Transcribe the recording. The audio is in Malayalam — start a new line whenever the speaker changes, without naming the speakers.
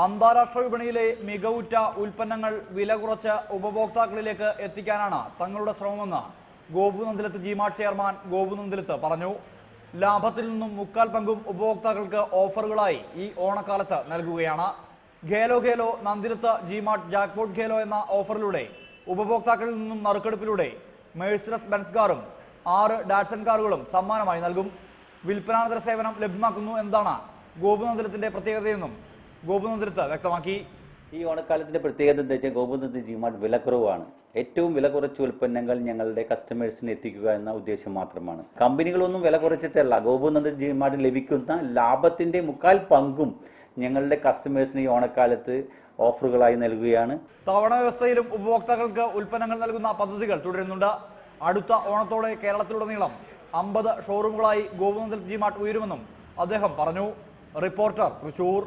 അന്താരാഷ്ട്ര വിപണിയിലെ മികവുറ്റ ഉൽപ്പന്നങ്ങൾ വില കുറച്ച് ഉപഭോക്താക്കളിലേക്ക് എത്തിക്കാനാണ് തങ്ങളുടെ ശ്രമമെന്ന് ഗോപുനന്ദിലത്ത് ജിമാർട്ട് ചെയർമാൻ ഗോപുനന്ദിലത്ത് പറഞ്ഞു. ലാഭത്തിൽ നിന്നും മുക്കാൽ പങ്കും ഉപഭോക്താക്കൾക്ക് ഓഫറുകളായി ഈ ഓണക്കാലത്ത് നൽകുകയാണ്. ഖേലോ ഖേലോ നന്ദിലത്ത് ജിമാർട്ട് ജാക്ക്പോട്ട് ഖേലോ എന്ന ഓഫറിലൂടെ ഉപഭോക്താക്കളിൽ നിന്നും നറുക്കെടുപ്പിലൂടെ മെഴ്സിഡസ് ബെൻസ് കാറും 6 ഡാറ്റ്സൺ കാറുകളും സമ്മാനമായി നൽകും. വിൽപ്പനാനന്തര സേവനം ലഭ്യമാക്കുന്നു എന്നതാണ് ഗോപുനന്ദിലത്തിന്റെ പ്രത്യേകതയെന്നും ഗോപുനന്ദിലത്ത് വ്യക്തമാക്കി.
ഈ ഓണക്കാലത്തിന്റെ പ്രത്യേകത എന്താ വെച്ചാൽ ഗോപുനന്ദിലത്ത് ജിമാർട്ട് വിലക്കുറവാണ്. ഏറ്റവും വില കുറച്ച ഉൽപ്പന്നങ്ങൾ ഞങ്ങളുടെ കസ്റ്റമേഴ്സിന് എത്തിക്കുക എന്ന ഉദ്ദേശം മാത്രമാണ്. കമ്പനികളൊന്നും വില കുറച്ചിട്ടല്ല, ഗോപുനന്ദിലത്ത് ജിമാർട്ട് ലഭിക്കുന്ന ലാഭത്തിന്റെ മുക്കാൽ പങ്കും ഞങ്ങളുടെ കസ്റ്റമേഴ്സിന് ഈ ഓണക്കാലത്ത് ഓഫറുകളായി നൽകുകയാണ്.
തവണ വ്യവസ്ഥയിലും ഉപഭോക്താക്കൾക്ക് ഉൽപ്പന്നങ്ങൾ നൽകുന്ന പദ്ധതികൾ തുടരുന്നുണ്ട്. അടുത്ത ഓണത്തോടെ കേരളത്തിലുടനീളം 50 ഷോറൂമുകളായി ഗോപുനന്ദിലത്ത് ജിമാർട്ട് ഉയരുമെന്നും അദ്ദേഹം പറഞ്ഞു. റിപ്പോർട്ടർ, തൃശൂർ.